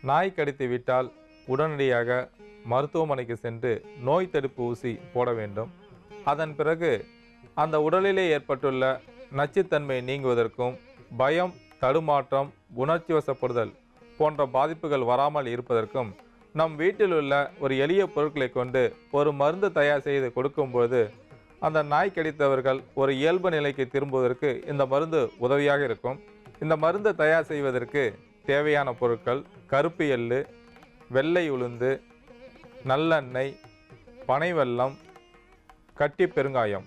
நாய் கடித்து விட்டால் உடனடியாக மருத்துவமனைக்கு சென்று நோய் தடுப்பு ஊசி போட வேண்டும். அதன் பிறகு அந்த உடலிலே ஏற்பட்டுள்ள நச்சுத்தன்மை நீங்குவதற்கும் பயம், தடுமாற்றம், உணர்ச்சி வசப்படுதல் போன்ற பாதிப்புகள் வராமல் இருப்பதற்கும் நம் வீட்டில் உள்ள ஒரு எளிய பொருட்களை கொண்டு ஒரு மருந்து தயார் செய்து கொடுக்கும்போது அந்த நாய் கடித்தவர்கள் ஒரு இயல்பு நிலைக்கு திரும்புவதற்கு இந்த மருந்து உதவியாக இருக்கும். இந்த மருந்து தயார் செய்வதற்கு தேவையான பொருட்கள் கருப்பு எள்ளு, வெள்ளை உளுந்து, நல்லெண்ணெய், பனைவெல்லம், கட்டி பெருங்காயம்.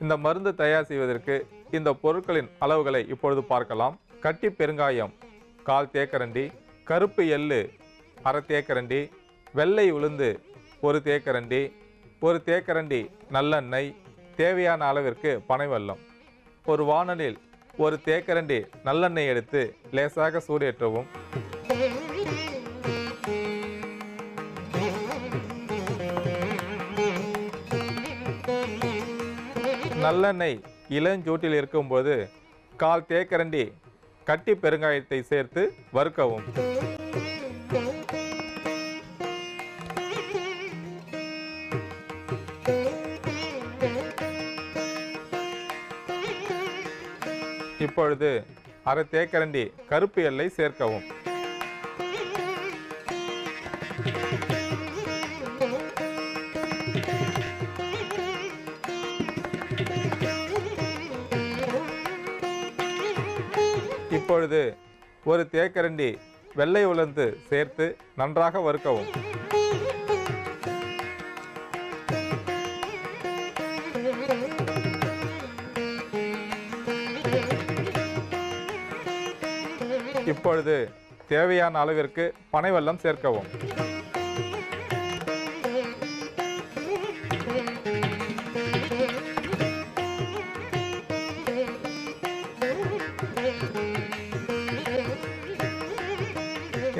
இந்த மருந்து தயார் செய்வதற்கு இந்த பொருட்களின் அளவுகளை இப்பொழுது பார்க்கலாம். கட்டி பெருங்காயம் 1/4 தேக்கரண்டி, கருப்பு எள்ளு 1/2 தேக்கரண்டி, வெள்ளை உளுந்து 1 தேக்கரண்டி, 1 தேக்கரண்டி நல்லெண்ணெய், தேவையான அளவிற்கு பனைவெல்லம். ஒரு வாணலில் 1 தேக்கரண்டி நல்லெண்ணெய் எடுத்து லேசாக சூடேற்றவும். நல்லெண்ணெய் இளஞ்சூட்டில் இருக்கும்போது 1/4 தேக்கரண்டி கட்டி பெருங்காயத்தை சேர்த்து வறுக்கவும். இப்பொழுது 1/2 தேக்கரண்டி கருப்பு எள்ளை சேர்க்கவும். இப்பொழுது 1 தேக்கரண்டி வெள்ளை உளுந்து சேர்த்து நன்றாக வறுக்கவும். இப்பொழுது தேவையான அளவிற்கு பனைவெல்லம் சேர்க்கவும்.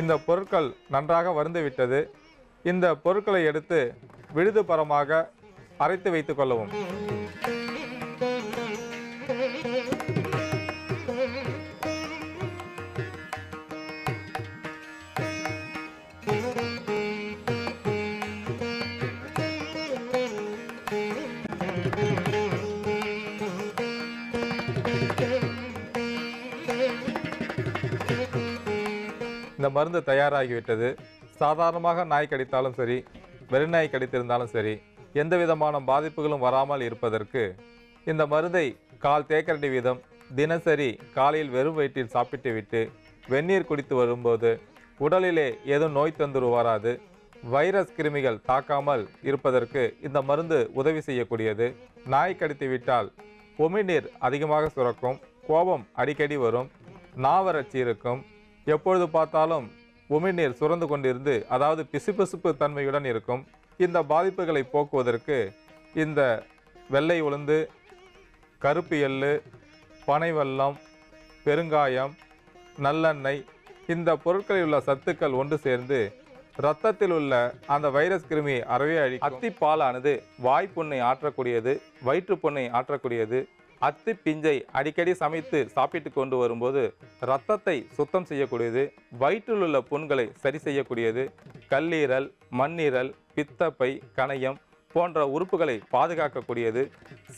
இந்த பொருட்கள் நன்றாக வறுந்துவிட்டது. இந்த பொருட்களை எடுத்து விழுதுபரமாக அரைத்து வைத்துக் கொள்ளவும். இந்த மருந்து தயாராகிவிட்டது. சாதாரணமாக நாய் கடித்தாலும் சரி, வெறிநாய் கடித்திருந்தாலும் சரி, எந்த விதமான பாதிப்புகளும் வராமல் இருப்பதற்கு இந்த மருந்தை 1/4 தேக்கரண்டி வீதம் தினசரி காலையில் வெறும் வயிற்றில் சாப்பிட்டு விட்டு வெந்நீர் குடித்து வரும்போது உடலிலே ஏதும் நோய் தொந்தரவு வராது. வைரஸ் கிருமிகள் தாக்காமல் இருப்பதற்கு இந்த மருந்து உதவி செய்யக்கூடியது. நாய் கடித்து விட்டால் உமிழ்நீர் அதிகமாக சுரக்கும், கோபம் அடிக்கடி வரும், நாவறட்சி இருக்கும், எப்பொழுது பார்த்தாலும் உமிழ்நீர் சுரந்து கொண்டிருந்து அதாவது பிசுபிசுப்பு தன்மையுடன் இருக்கும். இந்த பாதிப்புகளை போக்குவதற்கு இந்த வெள்ளை உளுந்து, கருப்பு எள்ளு, பனைவெல்லம், பெருங்காயம், நல்லெண்ணெய் இந்த பொருட்களில் உள்ள சத்துக்கள் ஒன்று சேர்ந்து இரத்தத்தில் உள்ள அந்த வைரஸ் கிருமியை அறவே அழிக்கும். அத்திப்பாலானது வாய்ப்புண்ணை ஆற்றக்கூடியது, வயிற்றுப்புண்ணை ஆற்றக்கூடியது. அத்தி பிஞ்சை அடிக்கடி சமைத்து சாப்பிட்டு கொண்டு வரும்போது இரத்தத்தை சுத்தம் செய்யக்கூடியது, வயிற்றில் உள்ள புண்களை சரி செய்யக்கூடியது, கல்லீரல், மண்ணீரல், பித்தப்பை, கணையம் போன்ற உறுப்புகளை பாதுகாக்கக்கூடியது,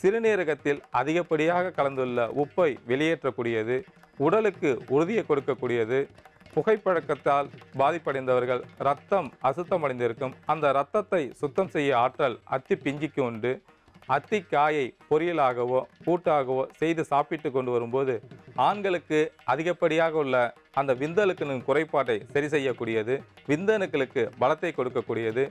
சிறுநீரகத்தில் அதிகப்படியாக கலந்துள்ள உப்பை வெளியேற்றக்கூடியது, உடலுக்கு உறுதியை கொடுக்கக்கூடியது. புகைப்பழக்கத்தால் பாதிப்படைந்தவர்கள் இரத்தம் அசுத்தமடைந்திருக்கும், அந்த இரத்தத்தை சுத்தம் செய்ய ஆற்றல் அத்தி பிஞ்சிக்கு உண்டு. அத்திக்காயை பொரியலாகவோ கூட்டாகவோ செய்து சாப்பிட்டு கொண்டு வரும்போது ஆண்களுக்கு அதிகப்படியாக உள்ள அந்த விந்தணுக்களின் குறைபாட்டை சரி செய்யக்கூடியது, விந்தணுக்களுக்கு பலத்தை கொடுக்கக்கூடியது.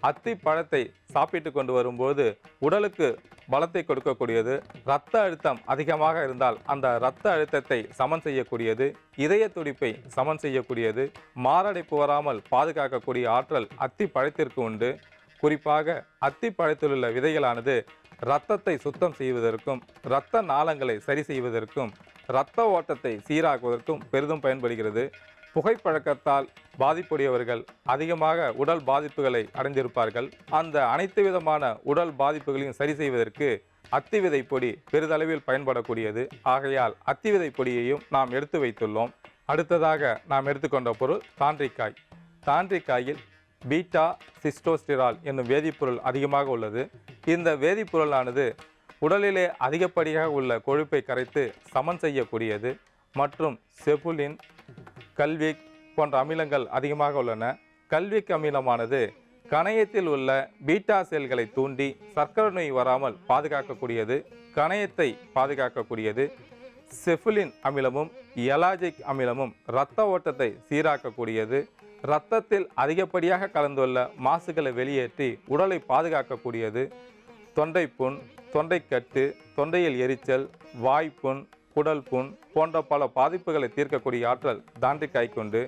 அத்தி பழத்தை சாப்பிட்டு கொண்டு வரும்போது உடலுக்கு பலத்தை கொடுக்கக்கூடியது. இரத்த அழுத்தம் அதிகமாக இருந்தால் அந்த இரத்த அழுத்தத்தை சமன் செய்யக்கூடியது, இதய துடிப்பை சமன் செய்யக்கூடியது, மாரடைப்பு வராமல் பாதுகாக்கக்கூடிய ஆற்றல் அத்தி பழத்திற்கு உண்டு. குறிப்பாக அத்தி பழத்தில் உள்ள விதைகளானது இரத்தத்தை சுத்தம் செய்வதற்கும், இரத்த நாளங்களை சரி செய்வதற்கும், இரத்த ஓட்டத்தை சீராக்குவதற்கும் பெரிதும் பயன்படுகிறது. புகைப்பழக்கத்தால் பாதிப்புடையவர்கள் அதிகமாக உடல் பாதிப்புகளை அடைந்திருப்பார்கள். அந்த அனைத்து விதமான உடல் பாதிப்புகளையும் சரி செய்வதற்கு அத்தி விதை பொடி பெரிதளவில் பயன்படக்கூடியது. ஆகையால் அத்தி விதை பொடியையும் நாம் எடுத்து வைத்துள்ளோம். அடுத்ததாக நாம் எடுத்துக்கொண்ட பொருள் தாண்டிக்காய். தாண்டிக்காயில் பீட்டா சிஸ்டோஸ்டிரால் என்னும் வேதிப்பொருள் அதிகமாக உள்ளது. இந்த வேதிப்பொருளானது உடலிலே அதிகப்படியாக உள்ள கொழுப்பை கரைத்து சமன் செய்யக்கூடியது மற்றும் செபுலின், கல்விக் போன்ற அமிலங்கள் அதிகமாக உள்ளன. கல்விக் அமிலமானது கணையத்தில் உள்ள பீட்டா செல்களை தூண்டி சர்க்கரை நோய் வராமல் பாதுகாக்கக்கூடியது, கணையத்தை பாதுகாக்கக்கூடியது. செஃபுலின் அமிலமும் எலாஜிக் அமிலமும் இரத்த ஓட்டத்தை சீராக்கக்கூடியது, இரத்தத்தில் அதிகப்படியாக கலந்துள்ள மாசுகளை வெளியேற்றி உடலை பாதுகாக்கக்கூடியது. தொண்டைப்புண், தொண்டைக்கட்டு, தொண்டையில் எரிச்சல், வாய்ப்புண், குடல் புண் போன்ற பல பாதிப்புகளை தீர்க்கக்கூடிய ஆற்றல் தாண்டிக்காய் கொண்டு.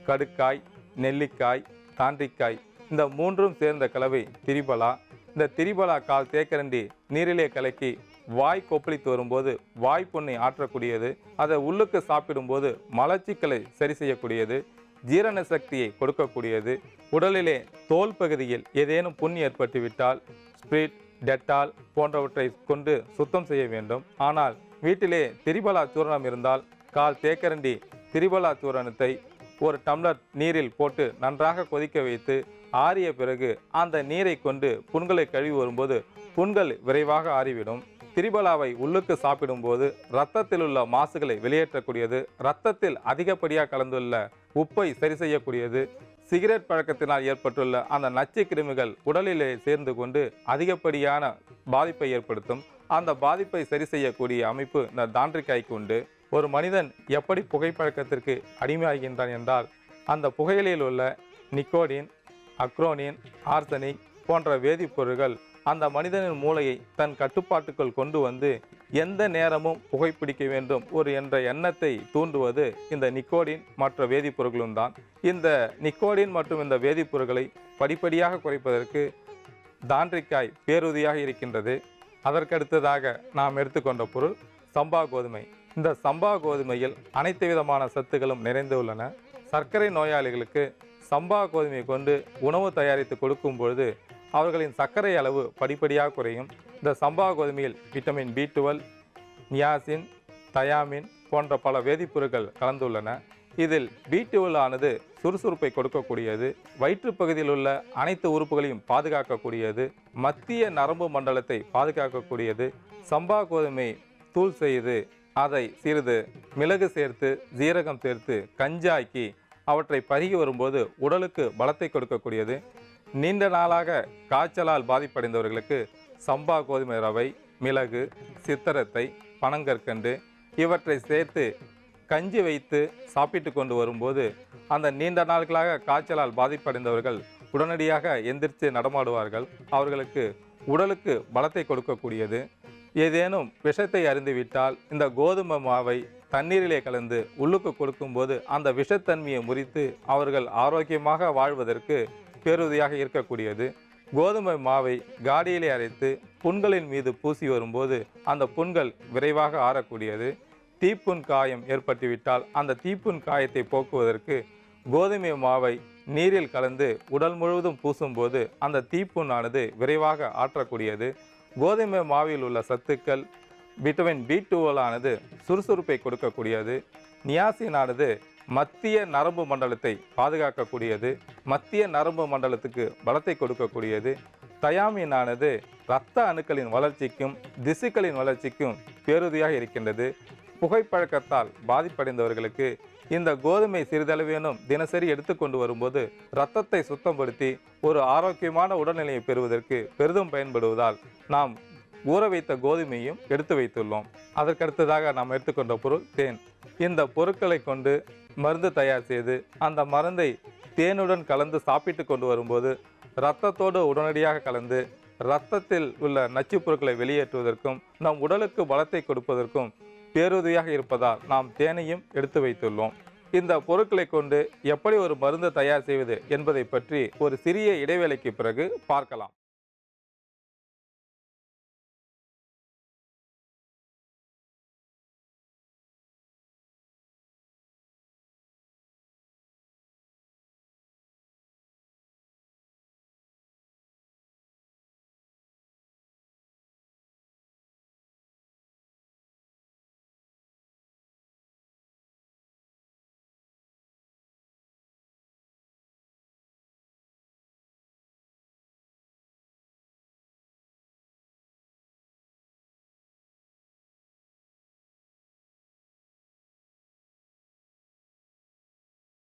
கடுக்காய், நெல்லிக்காய், தாண்டிக்காய் இந்த மூன்றும் சேர்ந்த கலவை திரிபலா. இந்த திரிபலா கால் தேக்கரண்டி நீரிலே கலக்கி வாய் கொப்பளித்து வரும்போது வாய்ப்புண்ணை ஆற்றக்கூடியது. அதை உள்ளுக்கு சாப்பிடும்போது மலச்சிக்கலை சரி செய்யக்கூடியது, ஜீரண சக்தியை கொடுக்கக்கூடியது. உடலிலே தோல் பகுதியில் ஏதேனும் புண் ஏற்பட்டுவிட்டால் ஸ்பிரிட், டெட்டால் போன்றவற்றை கொண்டு சுத்தம் செய்ய வேண்டும். ஆனால் வீட்டிலே திரிபலா சூரணம் இருந்தால் கால் தேக்கரண்டி திரிபலா சூரணத்தை ஒரு டம்ளர் நீரில் போட்டு நன்றாக கொதிக்க வைத்து ஆறிய பிறகு அந்த நீரை கொண்டு புண்களை கழுவி வரும்போது புண்கள் விரைவாக ஆறிவிடும். திரிபலாவை உள்ளுக்கு சாப்பிடும்போது இரத்தத்தில் உள்ள மாசுகளை வெளியேற்றக்கூடியது, இரத்தத்தில் அதிகப்படியாக கலந்துள்ள உப்பை சரி செய்யக்கூடியது. சிகரெட் பழக்கத்தினால் ஏற்பட்டுள்ள அந்த நச்சு கிருமிகள் உடலிலே சேர்ந்து கொண்டு அதிகப்படியான பாதிப்பை ஏற்படுத்தும். அந்த பாதிப்பை சரி செய்யக்கூடிய அமைப்பு இந்த தாண்டிக்காய்க்கு உண்டு. ஒரு மனிதன் எப்படி புகைப்பழக்கத்திற்கு அடிமையாகின்றான் என்றால் அந்த புகையிலையில் உள்ள நிக்கோடின், அக்ரோனின், ஆர்சனிக் போன்ற வேதிப்பொருட்கள் அந்த மனிதனின் மூளையை தன் கட்டுப்பாட்டுக்குள் கொண்டு வந்து எந்த நேரமும் புகைப்பிடிக்க வேண்டும் என்ற எண்ணத்தை தூண்டுவது இந்த நிக்கோடின் மற்ற வேதிப்பொருட்களும் தான். இந்த நிக்கோடின் மற்றும் இந்த வேதிப்பொருட்களை படிப்படியாக குறைப்பதற்கு தாண்டிக்காய் பேருதவியாக இருக்கின்றது. அதற்கடுத்ததாக நாம் எடுத்துக்கொண்ட பொருள் சம்பா கோதுமை. இந்த சம்பா கோதுமையில் அனைத்து விதமான சத்துக்களும் நிறைந்துள்ளன. சர்க்கரை நோயாளிகளுக்கு சம்பா கோதுமையை கொண்டு உணவு தயாரித்து கொடுக்கும் பொழுது அவர்களின் சர்க்கரை அளவு படிப்படியாக குறையும். இந்த சம்பா கோதுமையில் விட்டமின் B12, நியாசின், தயாமின் போன்ற பல வேதிப்பொருட்கள் கலந்துள்ளன. இதில் B12 ஆனது சுறுசுறுப்பை கொடுக்கக்கூடியது, வயிற்றுப்பகுதியில் உள்ள அனைத்து உறுப்புகளையும் பாதுகாக்கக்கூடியது, மத்திய நரம்பு மண்டலத்தை பாதுகாக்கக்கூடியது. சம்பா கோதுமை தூள் செய்து அதை சிறிது மிளகு சேர்த்து ஜீரகம் சேர்த்து கஞ்சாக்கி அவற்றை பருகி வரும்போது உடலுக்கு பலத்தை கொடுக்கக்கூடியது. நீண்ட நாளாக காய்ச்சலால் பாதிப்படைந்தவர்களுக்கு சம்பா கோதுமை ரவை, மிளகு, சித்தரத்தை, பனங்கற்கண்டு இவற்றை சேர்த்து கஞ்சி வைத்து சாப்பிட்டு கொண்டு வரும்போது அந்த நீண்ட நாட்களாக காய்ச்சலால் பாதிப்படைந்தவர்கள் உடனடியாக எந்திரிச்சு நடமாடுவார்கள். அவர்களுக்கு உடலுக்கு பலத்தை கொடுக்கக்கூடியது. ஏதேனும் விஷத்தை அறிந்துவிட்டால் இந்த கோதுமை மாவை தண்ணீரிலே கலந்து உள்ளுக்கு கொடுக்கும்போது அந்த விஷத்தன்மையை முறித்து அவர்கள் ஆரோக்கியமாக வாழ்வதற்கு பேருதவியாக இருக்கக்கூடியது. கோதுமை மாவை காடியிலே அரைத்து புண்களின் மீது பூசி வரும்போது அந்த புண்கள் விரைவாக ஆறக்கூடியது. தீப்புண் காயம் ஏற்பட்டுவிட்டால் அந்த தீப்புண் காயத்தை போக்குவதற்கு கோதுமை மாவை நீரில் கலந்து உடல் முழுவதும் பூசும்போது அந்த தீப்புண்ணானது விரைவாக ஆற்றக்கூடியது. கோதுமை மாவில் உள்ள சத்துக்கள் விட்டமின் B12 ஆனது சுறுசுறுப்பை கொடுக்கக்கூடியது. நியாசினானது மத்திய நரம்பு மண்டலத்தை பாதுகாக்கக்கூடியது, மத்திய நரம்பு மண்டலத்துக்கு பலத்தை கொடுக்கக்கூடியது. தயாமினானது இரத்த அணுக்களின் வளர்ச்சிக்கும் திசுக்களின் வளர்ச்சிக்கும் பேருதவியாக இருக்கின்றது. புகைப்பழக்கத்தால் பாதிப்படைந்தவர்களுக்கு இந்த கோதுமை சிறிதளவேனும் தினசரி எடுத்துக்கொண்டு வரும்போது இரத்தத்தை சுத்தப்படுத்தி ஒரு ஆரோக்கியமான உடல்நிலையை பெறுவதற்கு பெரிதும் பயன்படுவதால் நாம் ஊற வைத்த கோதுமையும் எடுத்து வைத்துள்ளோம். அதற்கடுத்ததாக நாம் எடுத்துக்கொண்ட பொருள் தேன். இந்த பொருட்களை கொண்டு மருந்து தயார் செய்து அந்த மருந்தை தேனுடன் கலந்து சாப்பிட்டு கொண்டு வரும்போது இரத்தத்தோடு உடனடியாக கலந்து இரத்தத்தில் உள்ள நச்சுப் பொருட்களை வெளியேற்றுவதற்கும் நம் உடலுக்கு பலத்தை கொடுப்பதற்கும் பேருதவியாக இருப்பதால் நாம் தேனையும் எடுத்து வைத்துள்ளோம். இந்த பொருட்களை கொண்டு எப்படி ஒரு மருந்து தயார் செய்வது என்பதை பற்றி ஒரு சிறிய இடைவேளைக்கு பிறகு பார்க்கலாம்.